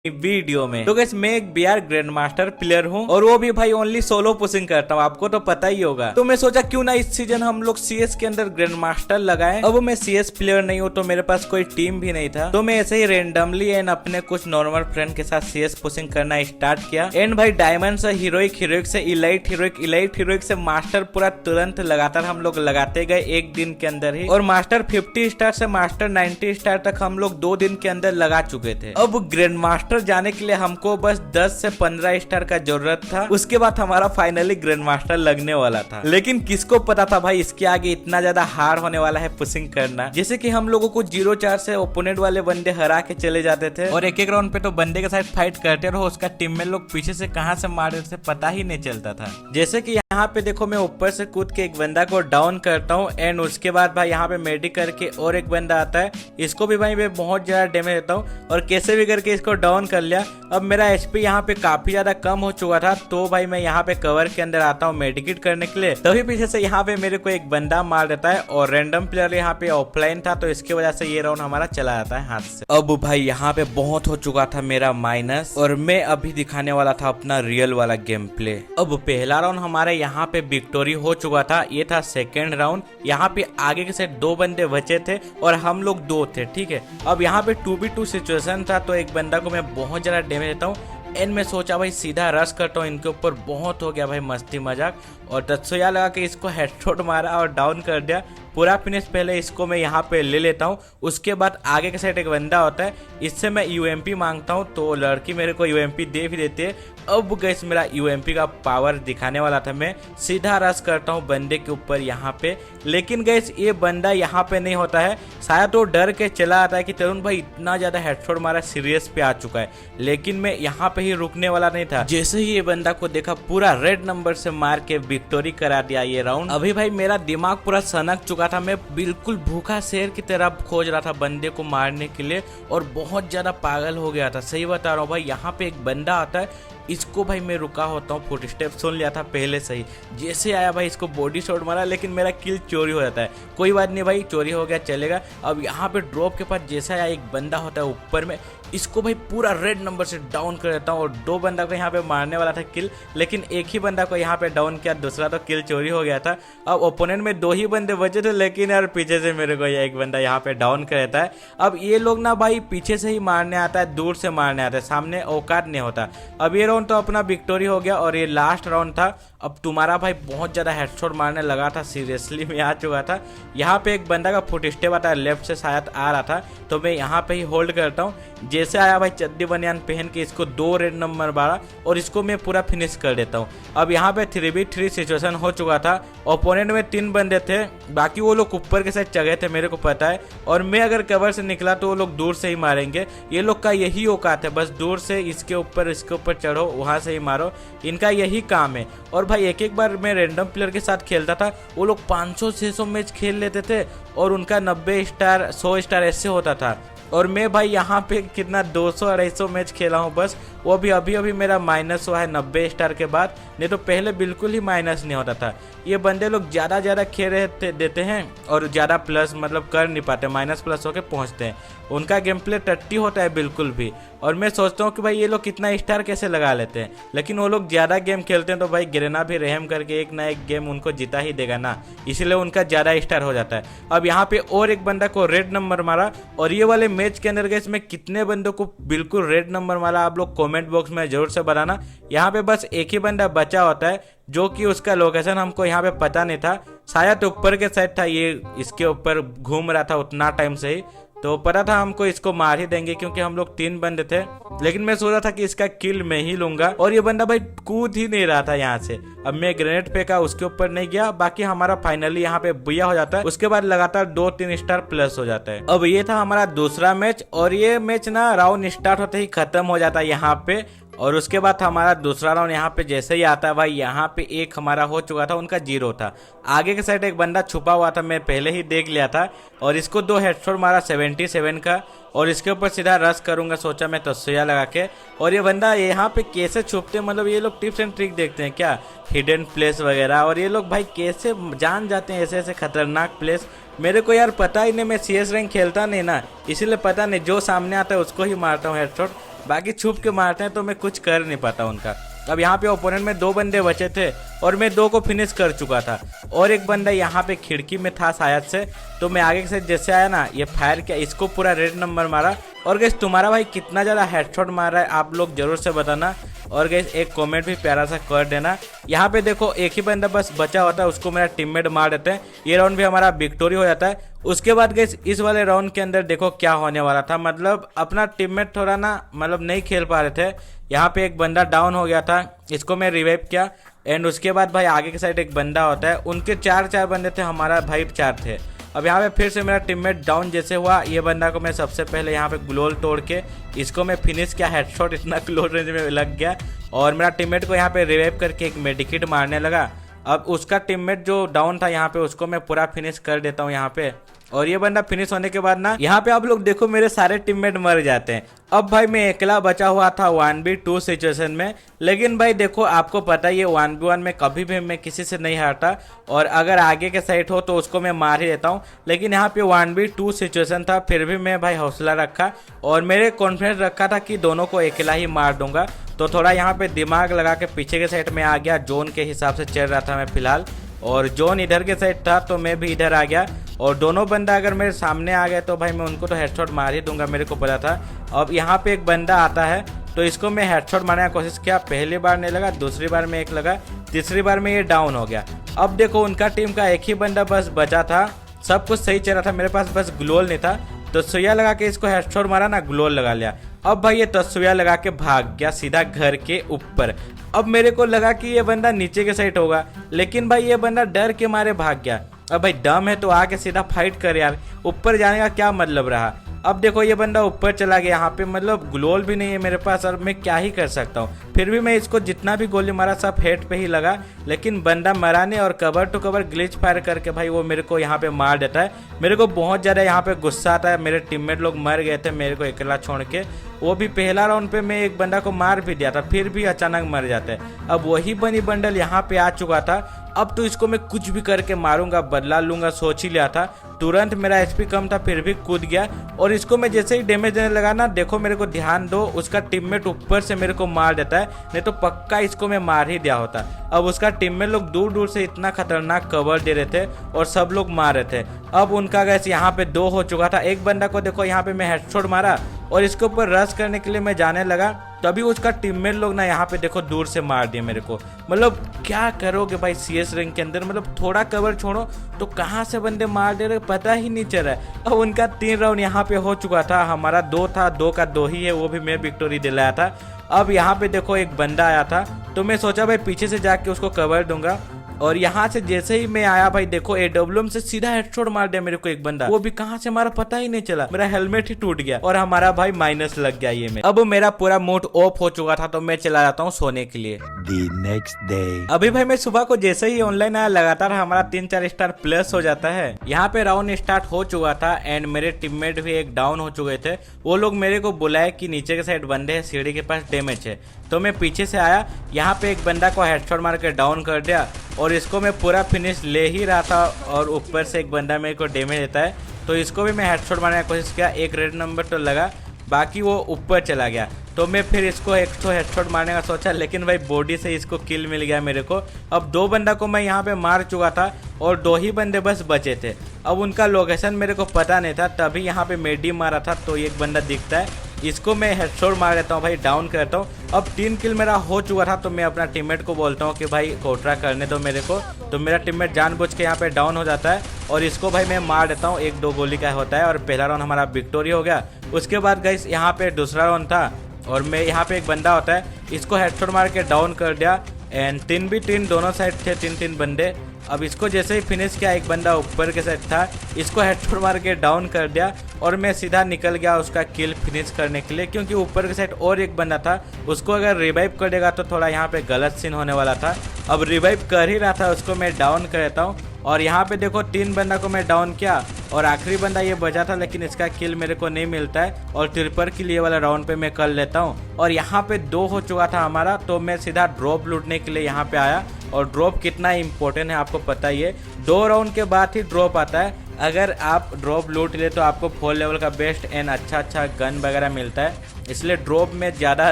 Video में। तो guys मैं एक बीआर ग्रैंड मास्टर प्लेयर हूँ और वो भी भाई ओनली सोलो पुशिंग करता हूँ, आपको तो पता ही होगा। तो मैं सोचा क्यों ना इस सीजन हम लोग सीएस के अंदर ग्रैंड मास्टर लगाएं। अब मैं सीएस प्लेयर नहीं हूँ तो मेरे पास कोई टीम भी नहीं था, तो मैं ऐसे ही रेंडमली एंड अपने कुछ नॉर्मल फ्रेंड के साथ सीएस पुशिंग करना स्टार्ट किया। एंड भाई डायमंड से हीरोइक, हीरोइक से इलाइट हीरोइक, इलाइट हीरोइक से मास्टर पूरा तुरंत लगातार हम लोग लगाते गए एक दिन के अंदर ही। और मास्टर 50 स्टार से मास्टर 90 स्टार तक हम लोग 2 दिन के अंदर लगा चुके थे। अब ग्रैंड मास्टर जाने के लिए हमको बस 10 से 15 स्टार का जरूरत था। उसके बाद हमारा फाइनली ग्रैंड मास्टर लगने वाला था। लेकिन किसको पता था भाई इसके आगे इतना ज्यादा हार होने वाला है पुशिंग करना। जैसे कि हम लोगों को 0-4 से ओपोनेंट वाले बंदे हरा के चले जाते थे और एक राउंड पे तो बंदे के साथ फाइट करते रहो, उसका टीम में लोग पीछे से कहां से मार रहे थे पता ही नहीं चलता था। जैसे कि यहाँ पे देखो मैं ऊपर से कूद के एक बंदा को डाउन करता हूँ एंड उसके बाद भाई यहाँ पे मेडिक करके और एक बंदा आता है, इसको भी भाई मैं बहुत ज्यादा डैमेज देता हूँ और कैसे भी करके इसको डाउन कर लिया। अब मेरा एचपी यहाँ पे काफी ज्यादा कम हो चुका था, तो भाई मैं यहाँ पे कवर के अंदर आता हूँ मेडिकेट करने के लिए। तभी पीछे से यहाँ पे मेरे को एक बंदा मार देता है और रैंडम प्लेयर यहाँ पे ऑफलाइन था, तो इसकी वजह से ये राउंड हमारा चला जाता है हाथ से। अब भाई यहाँ पे बहुत हो चुका था मेरा माइनस और मैं अभी दिखाने वाला था अपना रियल वाला गेम प्ले। अब पहला राउंड हमारे यहाँ पे विक्टोरी हो चुका था, ये था सेकेंड राउंड। यहाँ पे आगे के साइड 2 बंदे बचे थे और हम लोग 2 थे, ठीक है। अब यहाँ पे 2v2 सिचुएशन था, तो एक बंदा को मैं बहुत ज्यादा डैमेज देता हूँ एंड मैं सोचा भाई सीधा रश करता हूँ इनके ऊपर। बहुत हो गया भाई मस्ती मजाक और तत्सोया लगा के इसको हेडशॉट मारा और डाउन कर दिया पूरा फिनिश। पहले इसको मैं यहाँ पे ले लेता हूँ, उसके बाद आगे के साइड एक बंदा होता है, इससे मैं यूएमपी मांगता हूँ तो लड़की मेरे को यूएमपी दे भी देती है। अब गैस मेरा यूएमपी का पावर दिखाने वाला था, मैं सीधा रश करता हूँ बंदे के ऊपर यहाँ पे। लेकिन गैस ये बंदा यहाँ पे नहीं होता है, शायद वो डर के चला आता है कि तरुण भाई इतना ज्यादा हेडशॉट मारा सीरियस पे आ चुका है। लेकिन मैं यहाँ पे ही रुकने वाला नहीं था। जैसे ही ये बंदा को देखा पूरा रेड नंबर से मार के विक्टोरी करा दिया ये राउंड। अभी भाई मेरा दिमाग पूरा सनक चुका था, मैं बिल्कुल भूखा शेर की तरह खोज रहा था बंदे को मारने के लिए और बहुत ज्यादा पागल हो गया था। सही बता रहा हूँ भाई, यहाँ पे एक बंदा आता है, इसको भाई मैं रुका होता हूँ, फुट स्टेप सुन लिया था पहले से ही। जैसे आया भाई इसको बॉडी शॉट मारा, लेकिन मेरा किल चोरी हो जाता है। कोई बात नहीं भाई, चोरी हो गया चलेगा। अब यहाँ पे ड्रॉप के पास जैसा आया एक बंदा होता है ऊपर में, इसको भाई पूरा रेड नंबर से डाउन कर देता हूँ और 2 बंदा को यहाँ पे मारने वाला था किल, लेकिन एक ही बंदा को यहाँ पे डाउन किया, दूसरा तो किल चोरी हो गया था। अब ओपोनेंट में 2 ही बंदे बचे थे, लेकिन यार पीछे से मेरे को एक बंदा यहाँ पे डाउन कर देता है। अब ये लोग ना भाई पीछे से ही मारने आता है, दूर से मारने आता है, सामने औकात नहीं होता। अब ये राउंड तो अपना विक्टोरी हो गया और ये लास्ट राउंड था। अब तुम्हारा भाई बहुत ज्यादा हेडशॉट मारने लगा था, सीरियसली मैं आ चुका था। यहाँ पे एक बंदा का फुट स्टेप आता है, लेफ्ट से शायद आ रहा था, तो मैं यहाँ पे ही होल्ड करता हूँ। जैसे आया भाई चड्डी बनियान पहन के इसको 2 रेड नंबर मारा और इसको मैं पूरा फिनिश कर देता हूँ। अब यहाँ पे 3v3 सिचुएशन हो चुका था, ओपोनेंट में 3 बंदे थे, बाकी वो लोग ऊपर के साइड चढ़े थे मेरे को पता है, और मैं अगर कवर से निकला तो वो लोग दूर से ही मारेंगे। ये लोग का यही औकात है, बस दूर से इसके ऊपर चढ़ो, वहां से ही मारो, इनका यही काम है। और भाई एक बार मैं रैंडम प्लेयर के साथ खेलता था, वो लोग 500-600 मैच खेल लेते थे और उनका 90 स्टार 100 स्टार ऐसे होता था, और मैं भाई यहाँ पे कितना 200-250 मैच खेला हूँ बस। वो भी अभी मेरा माइनस हुआ है 90 स्टार के बाद, नहीं तो पहले बिल्कुल ही माइनस नहीं होता था। ये बंदे लोग ज़्यादा खेल देते हैं और ज़्यादा प्लस मतलब कर नहीं पाते, माइनस प्लस होके पहुँचते हैं। उनका गेम प्ले टट्टी होता है बिल्कुल भी, और मैं सोचता हूँ कि भाई ये लोग कितना स्टार कैसे लगा लेते हैं। लेकिन वो लोग ज़्यादा गेम खेलते हैं तो भाई गिरना भी रहम करके एक ना एक गेम उनको जिता ही देगा ना, इसलिए उनका ज़्यादा स्टार हो जाता है। अब यहाँ पे और एक बंदा को रेड नंबर मारा, और ये वाले मैच के अंदर गए मैं कितने बंदों को बिल्कुल रेड नंबर मारा आप लोग कमेंट बॉक्स में जरूर से बताना। यहाँ पे बस एक ही बंदा बचा होता है, जो कि उसका लोकेशन हमको यहाँ पे पता नहीं था, शायद ऊपर के साइड था, ये इसके ऊपर घूम रहा था उतना टाइम से ही, तो पता था हमको इसको मार ही देंगे क्योंकि हम लोग 3 बंदे थे। लेकिन मैं सोचा था कि इसका किल मैं ही लूंगा, और ये बंदा भाई कूद ही नहीं रहा था यहाँ से। अब मैं ग्रेनेड फेंका, उसके ऊपर नहीं गया, बाकी हमारा फाइनली यहाँ पे बुया हो जाता है। उसके बाद लगातार 2-3 स्टार प्लस हो जाता है। अब ये था हमारा दूसरा मैच, और ये मैच ना राउंड स्टार्ट होते ही खत्म हो जाता है यहाँ पे। और उसके बाद हमारा दूसरा राउंड यहाँ पे जैसे ही आता है भाई, यहाँ पे एक हमारा हो चुका था, उनका 0 था। आगे के साइड एक बंदा छुपा हुआ था, मैं पहले ही देख लिया था, और इसको 2 हेडशॉट मारा 77 का, और इसके ऊपर सीधा रश करूंगा सोचा मैं तस्वीर लगा के। और ये बंदा यहाँ पे कैसे छुपते, मतलब ये लोग टिप्स एंड ट्रिक देखते हैं क्या, हिडन प्लेस वगैरह, और ये लोग भाई कैसे जान जाते हैं ऐसे खतरनाक प्लेस। मेरे को यार पता ही नहीं, मैं CS रैंक खेलता नहीं ना, इसीलिए पता नहीं, जो सामने आता है उसको ही मारता हूँ हेडशॉट। बाकी छुप के मारते हैं तो मैं कुछ कर नहीं पाता उनका। अब यहाँ पे ओपोनेंट में 2 बंदे बचे थे और मैं 2 को फिनिश कर चुका था और एक बंदा यहाँ पे खिड़की में था शायद से, तो मैं आगे से जैसे आया ना ये फायर किया, इसको पूरा रेड नंबर मारा। और गैस तुम्हारा भाई कितना ज़्यादा हेडशॉट मार रहा है आप लोग जरूर से बताना, और गैस एक कमेंट भी प्यारा सा कर देना। यहाँ पे देखो एक ही बंदा बस बचा होता है, उसको मेरा टीममेट मार देते हैं, ये राउंड भी हमारा विक्टोरी हो जाता है। उसके बाद गैस इस वाले राउंड के अंदर देखो क्या होने वाला था, मतलब अपना टीममेट थोड़ा ना मतलब नहीं खेल पा रहे थे। यहाँ पे एक बंदा डाउन हो गया था, इसको मैं रिवाइव किया एंड उसके बाद भाई आगे की साइड एक बंदा होता है, उनके 4 बंदे थे, हमारा भाई 4 थे। अब यहाँ पे फिर से मेरा टीममेट डाउन जैसे हुआ, ये बंदा को मैं सबसे पहले यहाँ पे ग्लोल तोड़ के इसको मैं फिनिश किया, हेडशॉट इतना क्लोज रेंज में लग गया और मेरा टीममेट को यहाँ पे रिवाइव करके एक मेडिकेट मारने लगा। अब उसका टीममेट जो डाउन था यहाँ पे उसको मैं पूरा फिनिश कर देता हूँ यहाँ पे, और ये बंदा फिनिश होने के बाद ना यहाँ पे आप लोग देखो मेरे सारे टीममेट मर जाते हैं। अब भाई मैं अकेला बचा हुआ था 1v2 सिचुएशन में, लेकिन भाई देखो आपको पता ही है 1v1 में कभी भी मैं किसी से नहीं हारता, और अगर आगे के साइड हो तो उसको मैं मार ही देता हूँ। लेकिन यहाँ पे 1v2 सिचुएशन था, फिर भी मैं भाई हौसला रखा और मेरे कॉन्फिडेंस रखा था कि दोनों को अकेला ही मार दूंगा। तो थोड़ा यहाँ पे दिमाग लगा के पीछे के साइड में आ गया, जोन के हिसाब से चल रहा था मैं फिलहाल, और जोन इधर के साइड था तो मैं भी इधर आ गया। और दोनों बंदा अगर मेरे सामने आ गए तो भाई मैं उनको तो हेडशॉट मार ही दूंगा, मेरे को पता था। अब यहाँ पे एक बंदा आता है तो इसको मैं हेडशॉट मारने की कोशिश किया, पहली बार नहीं लगा, दूसरी बार में एक लगा, तीसरी बार में ये डाउन हो गया। अब देखो उनका टीम का एक ही बंदा बस बचा था, सब कुछ सही चल रहा था, मेरे पास बस ग्लोल नहीं था, तो सुइया लगा के इसको हेडशॉट मारा ना, ग्लोल लगा लिया। अब भाई ये तस्वीर लगा के भाग गया सीधा घर के ऊपर। अब मेरे को लगा कि ये बंदा नीचे के साइड होगा, लेकिन भाई ये बंदा डर के मारे भाग गया। अब भाई दम है तो आके सीधा फाइट कर यार, ऊपर जाने का क्या मतलब रहा। अब देखो ये बंदा ऊपर चला गया, यहाँ पे मतलब ग्लोल भी नहीं है मेरे पास और मैं क्या ही कर सकता हूँ। फिर भी मैं इसको जितना भी गोली मारा सब हेड पे ही लगा, लेकिन बंदा मरा नहीं और cover to cover glitch fire करके भाई वो मेरे को यहाँ पे मार देता है। मेरे को बहुत ज़्यादा यहाँ पे गुस्सा आता है, मेरे टीममेट लोग मर गए थे मेरे को अकेला छोड़ के, वो भी पहला राउंड पे मैं एक बंदा को मार भी दिया था, फिर भी अचानक मर जाता है। अब वही बनी बंडल यहाँ पे आ चुका था, अब तो इसको मैं कुछ भी करके मारूंगा, बदला लूंगा, सोच ही लिया था। तुरंत मेरा एचपी कम था फिर भी कूद गया और इसको मैं जैसे ही डैमेज देने लगा ना, देखो मेरे को ध्यान दो, उसका टीममेट ऊपर से मेरे को मार देता है, नहीं तो पक्का इसको मैं मार ही दिया होता। अब उसका टीममेट लोग दूर दूर से इतना खतरनाक कवर दे रहे थे और सब लोग मार रहे थे। अब उनका गैस यहाँ पे 2 हो चुका था, एक बंदा को देखो यहाँ पे मैं हेडशॉट मारा और इसके ऊपर रश करने के लिए मैं जाने लगा, तभी उसका टीममेट लोग ना यहाँ पे देखो दूर से मार दिए मेरे को। मतलब क्या करोगे भाई सीएस रैंक के अंदर, मतलब थोड़ा कवर छोड़ो तो कहाँ से बंदे मार दे रहे पता ही नहीं चल रहा है। अब उनका 3 राउंड यहाँ पे हो चुका था, हमारा 2 था, 2 का 2 ही है, वो भी मैं विक्टोरी दिलाया था। अब यहाँ पे देखो एक बंदा आया था तो मैं सोचा भाई पीछे से जाके उसको कवर दूंगा, और यहाँ से जैसे ही मैं आया भाई देखो एडब्ल्यूएम से सीधा हेडशॉट मार दिया मेरे को एक बंदा, वो भी कहाँ से मारा पता ही नहीं चला, मेरा हेलमेट ही टूट गया और हमारा भाई माइनस लग गया ये में। अब मेरा पूरा मूड ऑफ हो चुका था तो मैं चला जाता हूँ सोने के लिए। The next day. अभी भाई मैं सुबह को जैसे ही ऑनलाइन आया लगातार हमारा 3-4 स्टार प्लस हो जाता है। यहाँ पे राउंड स्टार्ट हो चुका था एंड मेरे टीममेट भी एक डाउन हो चुके थे, वो लोग मेरे को बुलाए कि नीचे के साइड बंदे हैं, सीढ़ी के पास डैमेज है, तो मैं पीछे से आया, यहाँ पे एक बंदा को हेडशॉट मार के डाउन कर दिया और इसको मैं पूरा फिनिश ले ही रहा था और ऊपर से एक बंदा मेरे को डैमेज देता है, तो इसको भी मैं हेडशॉट मारने की कोशिश किया, एक रेड नंबर तो लगा, बाकी वो ऊपर चला गया, तो मैं फिर इसको एक तो हेडशॉट मारने का सोचा, लेकिन भाई बॉडी से इसको किल मिल गया मेरे को। अब 2 बंदा को मैं यहाँ पे मार चुका था और 2 ही बंदे बस बचे थे। अब उनका लोकेशन मेरे को पता नहीं था, तभी यहाँ पे मेडी मारा था तो एक बंदा दिखता है, इसको मैं हेडशॉट मार देता हूँ भाई, डाउन करता हूँ। अब 3 किल मेरा हो चुका था तो मैं अपना टीममेट को बोलता हूँ कि भाई कोटरा करने दो मेरे को, तो मेरा टीममेट जानबूझ के यहाँ पे डाउन हो जाता है और इसको भाई मैं मार देता हूँ, 1-2 गोली का होता है और पहला राउंड हमारा विक्टोरी हो गया। उसके बाद गाइस यहाँ पे दूसरा राउंड था और मैं यहाँ पे एक बंदा होता है, इसको हेडशॉट मार के डाउन कर दिया एंड 3v3 दोनों साइड थे, 3-3 बंदे। अब इसको जैसे ही फिनिश किया, एक बंदा ऊपर के साइड था, इसको हेडशॉट मार के डाउन कर दिया और मैं सीधा निकल गया उसका किल फिनिश करने के लिए, क्योंकि ऊपर के साइड और एक बंदा था, उसको अगर रिवाइव कर देगा तो थोड़ा यहाँ पे गलत सीन होने वाला था। अब रिवाइव कर ही रहा था, उसको मैं डाउन कर देता हूँ और यहाँ पे देखो 3 बंदा को मैं डाउन किया और आखिरी बंदा ये बचा था, लेकिन इसका किल मेरे को नहीं मिलता है और ट्रिपर के लिए वाला राउंड पे मैं कर लेता हूँ। और यहाँ पे 2 हो चुका था हमारा, तो मैं सीधा ड्रॉप लूटने के लिए यहाँ पे आया और ड्रॉप कितना इंपॉर्टेंट है आपको पता ही है, 2 राउंड के बाद ही ड्रॉप आता है। अगर आप ड्रॉप लूट ले तो आपको 4 लेवल का बेस्ट एंड अच्छा गन वगैरह मिलता है, इसलिए ड्रॉप में ज़्यादा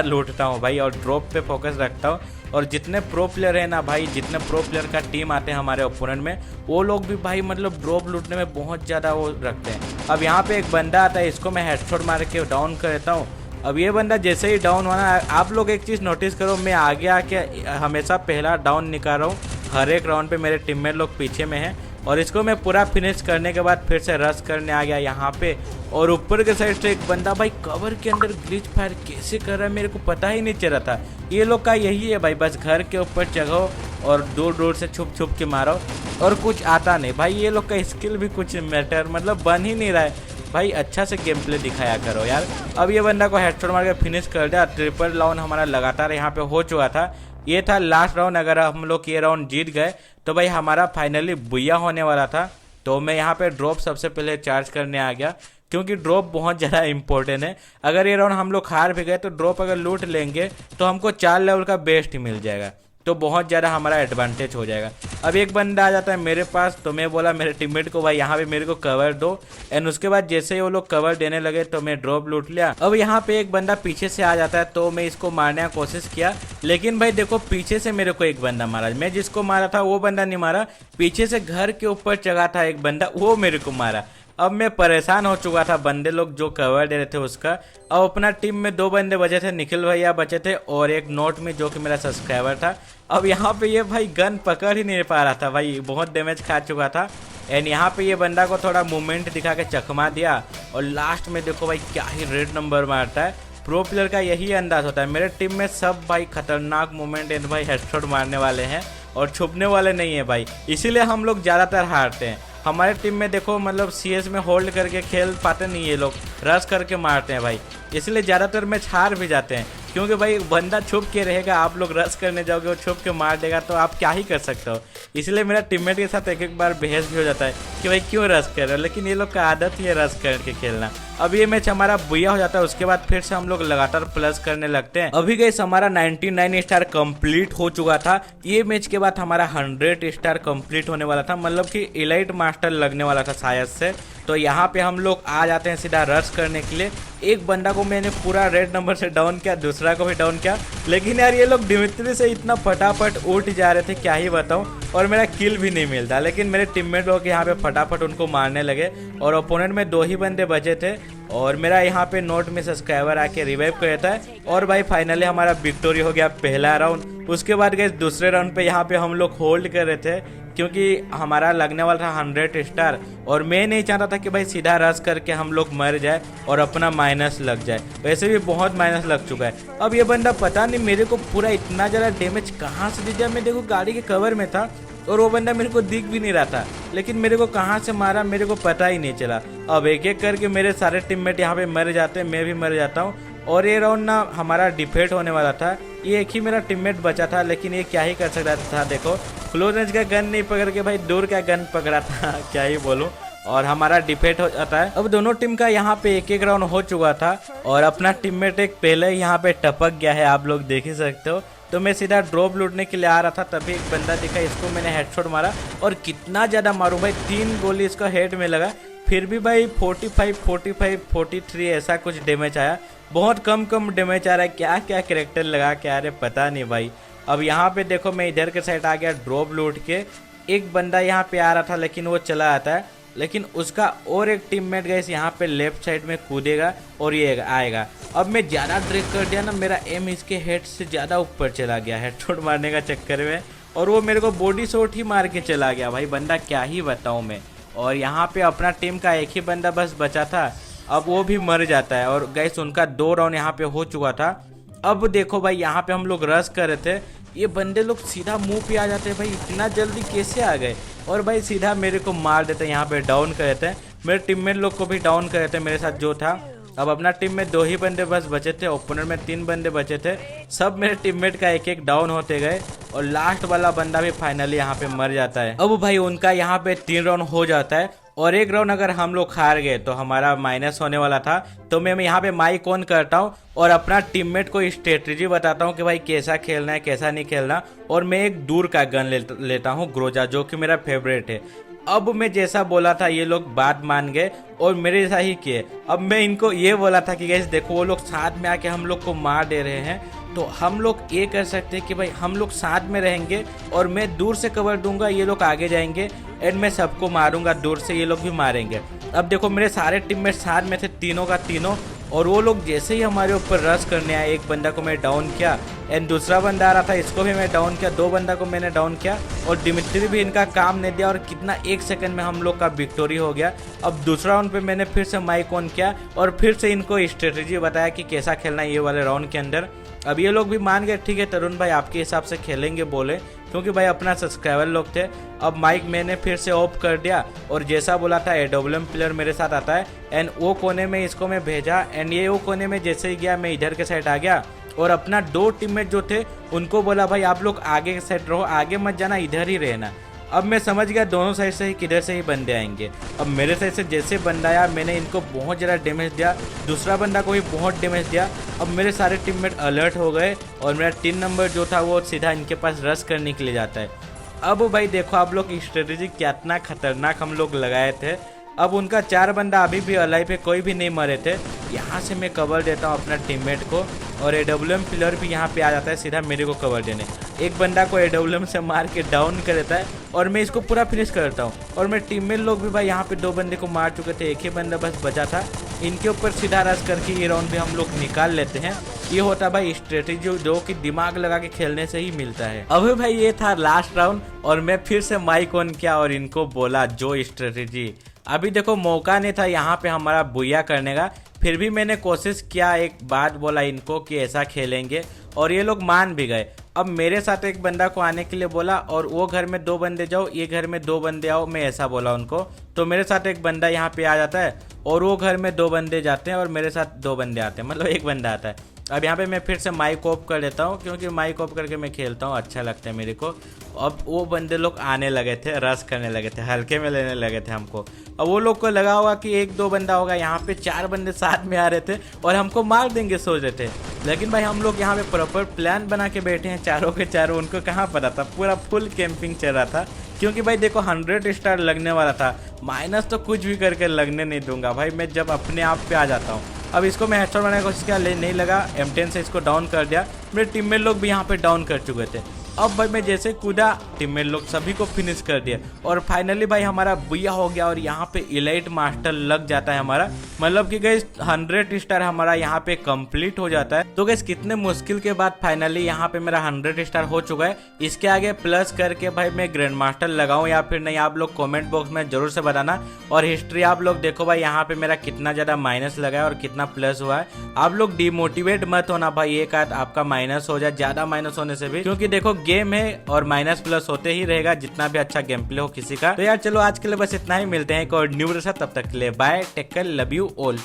लूटता हूँ भाई और ड्रॉप पे फोकस रखता हूँ। और जितने प्रो प्लेयर है ना भाई, जितने प्रो प्लेयर का टीम आते हैं हमारे ओपोनेंट में, वो लोग भी भाई मतलब ड्रॉप लूटने में बहुत ज़्यादा वो रखते हैं। अब यहाँ पे एक बंदा आता है, इसको मैं हेडशॉट मार के डाउन कर देता हूँ। अब ये बंदा जैसे ही डाउन होना, आप लोग एक चीज़ नोटिस करो, मैं आगे आके हमेशा पहला डाउन निकाल रहा हूँ हर एक राउंड पे, मेरे टीममेट लोग पीछे में हैं। और इसको मैं पूरा फिनिश करने के बाद फिर से रश करने आ गया यहाँ पे। और ऊपर के साइड से एक बंदा भाई कवर के अंदर ग्लिच फायर कैसे कर रहा है मेरे को पता ही नहीं चल रहा था। ये लोग का यही है भाई, बस घर के ऊपर चढ़ो और दूर दूर से छुप छुप के मारो और कुछ आता नहीं भाई। ये लोग का स्किल भी कुछ मैटर मतलब बन ही नहीं रहा है भाई, अच्छा से गेम प्ले दिखाया करो यार। अब ये बंदा को हेडशॉट मार के फिनिश कर दिया। ट्रिपल राउंड हमारा लगातार यहाँ पे हो चुका था, ये था लास्ट राउंड। अगर हम लोग ये राउंड जीत गए तो भाई हमारा फाइनली बुया होने वाला था। तो मैं यहाँ पे ड्रॉप सबसे पहले चार्ज करने आ गया, क्योंकि ड्रॉप बहुत ज़्यादा इंपॉर्टेंट है। अगर ये राउंड हम लोग हार भी गए तो ड्रॉप अगर लूट लेंगे तो हमको 4 लेवल का बेस्ट ही मिल जाएगा, तो बहुत ज़्यादा हमारा एडवांटेज हो जाएगा। अब एक बंदा आ जाता है मेरे पास, तो मैं बोला मेरे टीममेट को भाई यहाँ पे मेरे को कवर दो। एंड उसके बाद जैसे ही वो लोग कवर देने लगे तो मैं ड्रॉप लूट लिया। अब यहाँ पे एक बंदा पीछे से आ जाता है, तो मैं इसको मारने की कोशिश किया, लेकिन भाई देखो पीछे से मेरे को एक बंदा मारा। मैं जिसको मारा था वो बंदा नहीं मारा, पीछे से घर के ऊपर चढ़ा था एक बंदा, वो मेरे को मारा। अब मैं परेशान हो चुका था, बंदे लोग जो कवर दे रहे थे उसका। अब अपना टीम में 2 बंदे बचे थे, निखिल भैया बचे थे और एक नोट में जो कि मेरा सब्सक्राइबर था। अब यहाँ पे ये भाई गन पकड़ ही नहीं पा रहा था भाई, बहुत डैमेज खा चुका था। एंड यहाँ पे ये बंदा को थोड़ा मूवमेंट दिखा के चकमा दिया और लास्ट में देखो भाई क्या ही रेड नंबर मारता है। प्रो प्लेयर का यही अंदाज होता है। मेरे टीम में सब भाई खतरनाक मूवमेंट एंड भाई हेडशॉट मारने वाले हैं और छुपने वाले नहीं है भाई, इसीलिए हम लोग ज़्यादातर हारते हैं। हमारे टीम में देखो मतलब सीएस में होल्ड करके खेल पाते नहीं, ये लोग रश करके मारते हैं भाई, इसलिए ज़्यादातर मैच हार भी जाते हैं। क्योंकि भाई बंदा छुप के रहेगा, आप लोग रश करने जाओगे वो छुप के मार देगा, तो आप क्या ही कर सकते हो। इसलिए मेरा टीममेट के साथ एक बार बहस भी हो जाता है कि भाई क्यों रश कर रहे हो, लेकिन ये लोग का आदत ही है रश करके खेलना। अब ये मैच हमारा बुया हो जाता है, उसके बाद फिर से हम लोग लगातार प्लस करने लगते हैं। अभी गाइस हमारा 99 स्टार कंप्लीट हो चुका था। ये मैच के बाद हमारा 100 स्टार कंप्लीट होने वाला था, मतलब कि इलाइट मास्टर लगने वाला था शायद से। तो यहाँ पे हम लोग आ जाते हैं सीधा रश करने के लिए। एक बंदा को मैंने पूरा रेड नंबर से डाउन किया, दूसरा को भी डाउन किया, लेकिन यार ये लोग डिमित्री से इतना फटाफट उठ जा रहे थे क्या ही बताऊं, और मेरा किल भी नहीं मिलता। लेकिन मेरे टीममेट लोग यहाँ पे फटाफट उनको मारने लगे और ओपोनेंट में 2 ही बंदे बचे थे और मेरा यहाँ पे नोट में सब्सक्राइबर आके रिवाइव कर देता है और भाई फाइनली हमारा विक्टोरी हो गया पहला राउंड। उसके बाद गए दूसरे राउंड पे यहाँ पे हम लोग होल्ड कर रहे थे, क्योंकि हमारा लगने वाला था 100 स्टार और मैं नहीं चाहता था कि भाई सीधा रश करके हम लोग मर जाए और अपना माइनस लग जाए। वैसे भी बहुत माइनस लग चुका है। अब ये बंदा पता नहीं मेरे को पूरा इतना ज़्यादा डैमेज कहाँ से दे दिया। मैं देखो गाड़ी के कवर में था और वो बंदा मेरे को दिख भी नहीं रहा था, लेकिन मेरे को कहाँ से मारा मेरे को पता ही नहीं चला। अब एक एक करके मेरे सारे टीममेट यहाँ पे मर जाते हैं, मैं भी मर जाता हूँ और ये राउंड ना हमारा डिफेट होने वाला था। ये एक ही मेरा टीममेट बचा था, लेकिन ये क्या ही कर सकता था। देखो क्लोज रेंज का गन नहीं पकड़ के भाई दूर का गन पकड़ा था क्या ही बोलूं, और हमारा डिफेट हो जाता है। अब दोनों टीम का यहाँ पे एक एक राउंड हो चुका था और अपना टीममेट एक पहले यहाँ पे टपक गया है, आप लोग देख ही सकते हो। तो मैं सीधा ड्रॉप लूटने के लिए आ रहा था, तभी एक बंदा दिखा, इसको मैंने हेडशॉट मारा और कितना ज़्यादा मारूं भाई, 3 गोली इसका हेड में लगा, फिर भी भाई 45, 45, 43 ऐसा कुछ डैमेज आया। बहुत कम डैमेज आ रहा है, क्या क्या कैरेक्टर लगा के आ रहे पता नहीं भाई। अब यहाँ पे देखो मैं इधर के साइड आ गया ड्रॉप लूट के। एक बंदा यहाँ पे आ रहा था लेकिन वो चला आता है, लेकिन उसका और एक टीममेट गैस यहाँ पे लेफ्ट साइड में कूदेगा और ये आएगा। अब मैं ज़्यादा ड्रैग कर दिया ना, मेरा एम इसके हेड से ज़्यादा ऊपर चला गया हेडशॉट मारने का चक्कर में, और वो मेरे को बॉडी शॉट ही मार के चला गया भाई, बंदा क्या ही बताऊँ मैं। और यहाँ पे अपना टीम का एक ही बंदा बस बचा था, अब वो भी मर जाता है। और गैस उनका 2 राउंड यहाँ पे हो चुका था। अब देखो भाई यहाँ पे हम लोग रश कर रहे थे, ये बंदे लोग सीधा मुंह पे आ जाते हैं भाई, इतना जल्दी कैसे आ गए, और भाई सीधा मेरे को मार देते हैं, यहाँ पे डाउन कर देते हैं। मेरे टीममेट लोग को भी डाउन कर देते हैं मेरे साथ जो था। अब अपना टीम में 2 ही बंदे बस बचे थे, ओपनर में 3 बंदे बचे थे, सब मेरे टीममेट का एक एक डाउन होते गए और लास्ट वाला बंदा भी फाइनली यहाँ पे मर जाता है। अब भाई उनका यहाँ पे 3 राउंड हो जाता है और एक राउंड अगर हम लोग हार गए तो हमारा माइनस होने वाला था। तो मैं यहाँ पे माइक ऑन करता हूँ और अपना टीममेट को स्ट्रेटजी बताता हूँ कि भाई कैसा खेलना है कैसा नहीं खेलना, और मैं एक दूर का गन लेता हूँ ग्रोजा, जो कि मेरा फेवरेट है। अब मैं जैसा बोला था ये लोग बात मान गए और मेरे जैसा ही किए। अब मैं इनको ये बोला था कि गाइस देखो वो लोग साथ में आके हम लोग को मार दे रहे हैं, तो हम लोग ये कर सकते हैं कि भाई हम लोग साथ में रहेंगे और मैं दूर से कवर दूंगा, ये लोग आगे जाएंगे एंड मैं सबको मारूंगा दूर से, ये लोग भी मारेंगे। अब देखो मेरे सारे टीममेट साथ में थे तीनों का तीनों, और वो लोग जैसे ही हमारे ऊपर रश करने आए, एक बंदा को मैं डाउन किया एंड दूसरा बंदा आ रहा था इसको भी मैं डाउन किया, 2 बंदा को मैंने डाउन किया और दिमित्री भी इनका काम नहीं दिया और कितना 1 सेकंड में हम लोग का विक्टोरी हो गया। अब दूसरा राउंड पे मैंने फिर से माइक ऑन किया और फिर से इनको स्ट्रेटेजी बताया कि कैसा खेलना है ये वाले राउंड के अंदर। अब ये लोग भी मान गए, ठीक है तरुण भाई आपके हिसाब से खेलेंगे बोले, क्योंकि भाई अपना सब्सक्राइबर लोग थे। अब माइक मैंने फिर से ऑफ कर दिया और जैसा बोला था AWM प्लेयर मेरे साथ आता है एंड वो कोने में इसको मैं भेजा एंड ये वो कोने में जैसे ही गया मैं इधर के साइड आ गया और अपना 2 टीममेट जो थे उनको बोला भाई आप लोग आगे के साइड रहो, आगे मत जाना, इधर ही रहना। अब मैं समझ गया दोनों साइड से ही किधर से ही बंदे आएंगे। अब मेरे साइड से जैसे बंदा आया मैंने इनको बहुत ज़्यादा डैमेज दिया, दूसरा बंदा को भी बहुत डैमेज दिया। अब मेरे सारे टीममेट अलर्ट हो गए और मेरा 3 नंबर जो था वो सीधा इनके पास रश करने के लिए जाता है। अब भाई देखो आप लोग स्ट्रेटेजी कितना खतरनाक हम लोग लगाए थे। अब उनका 4 बंदा अभी भी अलाइव पे, कोई भी नहीं मरे थे। यहाँ से मैं कवर देता हूँ अपना टीममेट को और AWM प्लेयर भी यहाँ पे आ जाता है सीधा मेरे को कवर देने। एक बंदा को AWM से मार के डाउन कर देता है और मैं इसको पूरा फिनिश करता हूँ। और मेरे टीममेट लोग भी भाई यहाँ पे 2 बंदे को मार चुके थे, एक ही बंदा बस बचा था। इनके ऊपर सीधा रश करके ये राउंड भी हम लोग निकाल लेते हैं। ये होता है भाई स्ट्रेटेजी जो कि दिमाग लगा के खेलने से ही मिलता है। अभी भाई ये था लास्ट राउंड और मैं फिर से माइक ऑन किया और इनको बोला जो स्ट्रेटेजी। अभी देखो मौका नहीं था यहाँ पे हमारा बुया करने का, फिर भी मैंने कोशिश किया, एक बात बोला इनको कि ऐसा खेलेंगे और ये लोग मान भी गए। अब मेरे साथ एक बंदा को आने के लिए बोला और वो घर में 2 बंदे जाओ, ये घर में 2 बंदे आओ, मैं ऐसा बोला उनको। तो मेरे साथ एक बंदा यहाँ पे आ जाता है और वो घर में 2 बंदे जाते हैं और मेरे साथ 2 बंदे आते हैं, मतलब एक बंदा आता है। अब यहाँ पे मैं फिर से माइक ऑफ कर देता हूँ क्योंकि माइक ऑफ करके मैं खेलता हूँ, अच्छा लगता है मेरे को। अब वो बंदे लोग आने लगे थे, रश करने लगे थे, हल्के में लेने लगे थे हमको। अब वो लोग को लगा होगा कि 1-2 बंदा होगा, यहाँ पे 4 बंदे साथ में आ रहे थे और हमको मार देंगे सोच रहे थे। लेकिन भाई हम लोग यहाँ पे प्रॉपर प्लान बना के बैठे हैं चारों के चारों, उनको कहाँ पता था, पूरा फुल कैंपिंग चल रहा था। क्योंकि भाई देखो 100 स्टार लगने वाला था, माइनस तो कुछ भी करके लगने नहीं दूंगा भाई मैं जब अपने आप पे आ जाता हूँ। अब इसको मैं हेडशॉट बनाने की कोशिश किया, नहीं लगा, M10 से इसको डाउन कर दिया। मेरे टीममेट लोग भी यहाँ पे डाउन कर चुके थे। अब भाई मैं जैसे कूदा टीममेट लोग सभी को फिनिश कर दिया और फाइनली भाई हमारा बुया हो गया और यहाँ पे इलाइट मास्टर लग जाता है हमारा, मतलब कि गाइस 100 स्टार हमारा यहाँ पे कंप्लीट हो जाता है। तो गाइस कितने मुश्किल के बाद फाइनली यहाँ पे मेरा 100 स्टार हो चुका है। इसके आगे प्लस करके भाई मैं ग्रैंड मास्टर लगाऊं या फिर नहीं, आप लोग कमेंट बॉक्स में जरूर से बताना। और हिस्ट्री आप लोग देखो भाई यहाँ पे मेरा कितना ज्यादा माइनस लगा है और कितना प्लस हुआ है। आप लोग डिमोटिवेट मत होना भाई, एक आध आपका माइनस हो जाए, ज्यादा माइनस होने से भी, क्योंकि देखो गेम है और माइनस प्लस होते ही रहेगा जितना भी अच्छा गेम प्ले हो किसी का। तो यार चलो आज के लिए बस इतना ही, मिलते हैं एक और न्यू के साथ, तब तक के लिए bye, take care, love you all.